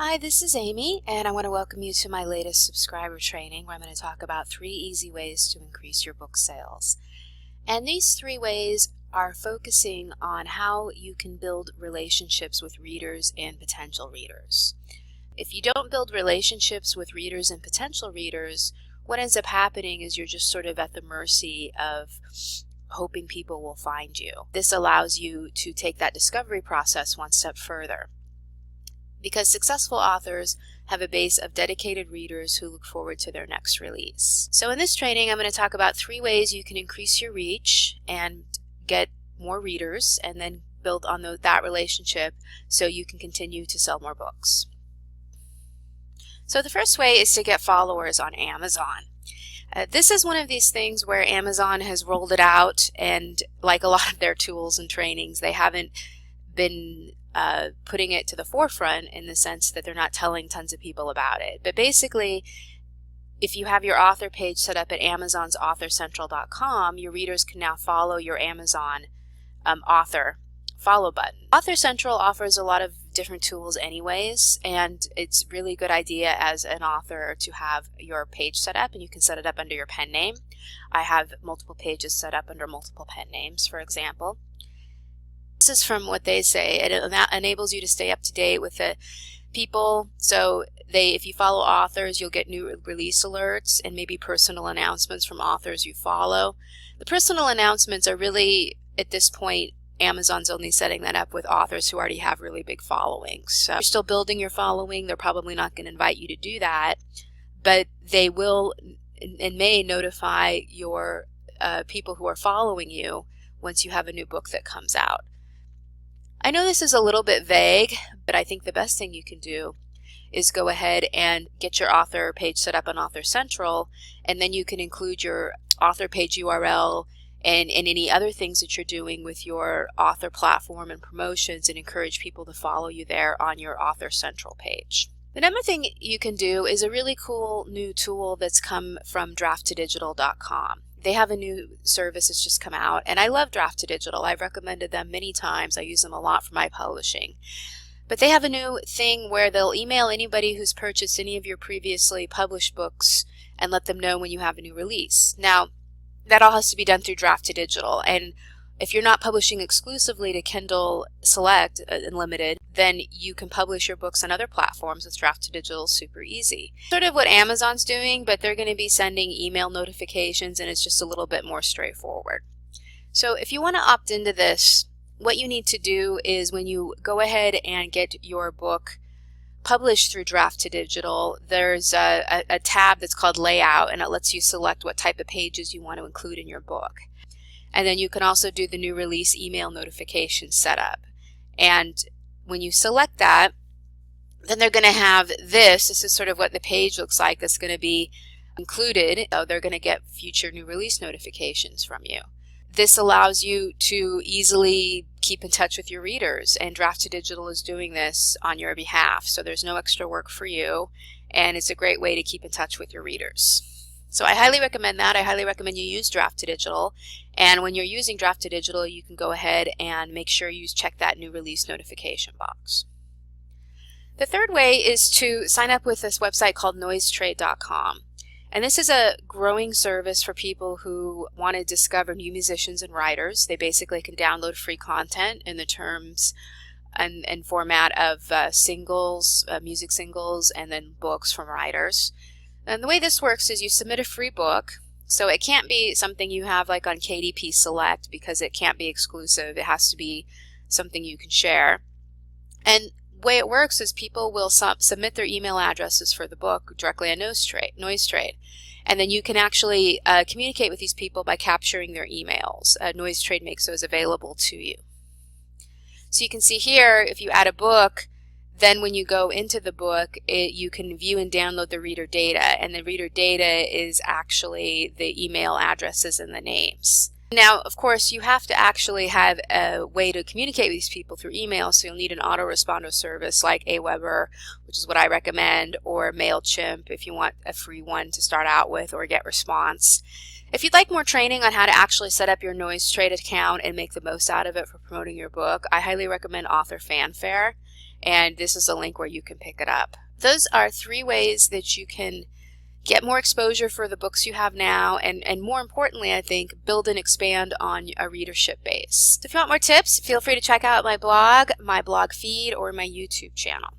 Hi, this is Amy, and I want to welcome you to my latest subscriber training where I'm going to talk about 3 easy ways to increase your book sales. And these 3 ways are focusing on how you can build relationships with readers and potential readers. If you don't build relationships with readers and potential readers, what ends up happening is you're just sort of at the mercy of hoping people will find you. This allows you to take that discovery process one step further, because successful authors have a base of dedicated readers who look forward to their next release. So in this training, I'm going to talk about 3 ways you can increase your reach and get more readers, and then build on that relationship so you can continue to sell more books. So the first way is to get followers on Amazon. This is one of these things where Amazon has rolled it out, and like a lot of their tools and trainings, they haven't been putting it to the forefront in the sense that they're not telling tons of people about it. But basically, if you have your author page set up at Amazon's AuthorCentral.com, your readers can now follow your Amazon author follow button. Author Central offers a lot of different tools anyways, and it's really a good idea as an author to have your page set up, and you can set it up under your pen name. I have multiple pages set up under multiple pen names, for example. This is from what they say. It enables you to stay up to date with the people. So if you follow authors, you'll get new release alerts and maybe personal announcements from authors you follow. The personal announcements are really, at this point, Amazon's only setting that up with authors who already have really big followings. So if you're still building your following, they're probably not going to invite you to do that, but they will and may notify your people who are following you once you have a new book that comes out. I know this is a little bit vague, but I think the best thing you can do is go ahead and get your author page set up on Author Central, and then you can include your author page URL and any other things that you're doing with your author platform and promotions, and encourage people to follow you there on your Author Central page. Another thing you can do is a really cool new tool that's come from draft2digital.com. They have a new service that's just come out, and I love Draft2Digital. I've recommended them many times. I use them a lot for my publishing. But they have a new thing where they'll email anybody who's purchased any of your previously published books and let them know when you have a new release. Now, that all has to be done through Draft2Digital, and if you're not publishing exclusively to Kindle Select Unlimited, then you can publish your books on other platforms with Draft2Digital super easy. Sort of what Amazon's doing, but they're going to be sending email notifications, and it's just a little bit more straightforward. So if you want to opt into this, what you need to do is when you go ahead and get your book published through Draft2Digital, there's a tab that's called Layout, and it lets you select what type of pages you want to include in your book. And then you can also do the new release email notification setup. And when you select that, then they're going to have this is sort of what the page looks like that's going to be included. So they're going to get future new release notifications from you. This allows you to easily keep in touch with your readers, and Draft2Digital is doing this on your behalf. So there's no extra work for you, and it's a great way to keep in touch with your readers. So I highly recommend that. I highly recommend you use Draft2Digital. And when you're using Draft2Digital, you can go ahead and make sure you check that new release notification box. The third way is to sign up with this website called NoiseTrade.com. And this is a growing service for people who want to discover new musicians and writers. They basically can download free content in the terms and format of singles, music singles, and then books from writers. And the way this works is you submit a free book. So it can't be something you have like on KDP Select, because it can't be exclusive. It has to be something you can share. And the way it works is people will submit their email addresses for the book directly on NoiseTrade. And then you can actually communicate with these people by capturing their emails. NoiseTrade makes those available to you. So you can see here, if you add a book, then when you go into the book, you can view and download the reader data, and the reader data is actually the email addresses and the names. Now, of course, you have to actually have a way to communicate with these people through email, so you'll need an autoresponder service like Aweber, which is what I recommend, or MailChimp if you want a free one to start out with, or GetResponse. If you'd like more training on how to actually set up your NoiseTrade account and make the most out of it for promoting your book, I highly recommend Author Fanfare. and this is a link where you can pick it up. Those are 3 ways that you can get more exposure for the books you have now, and more importantly, I think, build and expand on a readership base. So if you want more tips, feel free to check out my blog feed, or my YouTube channel.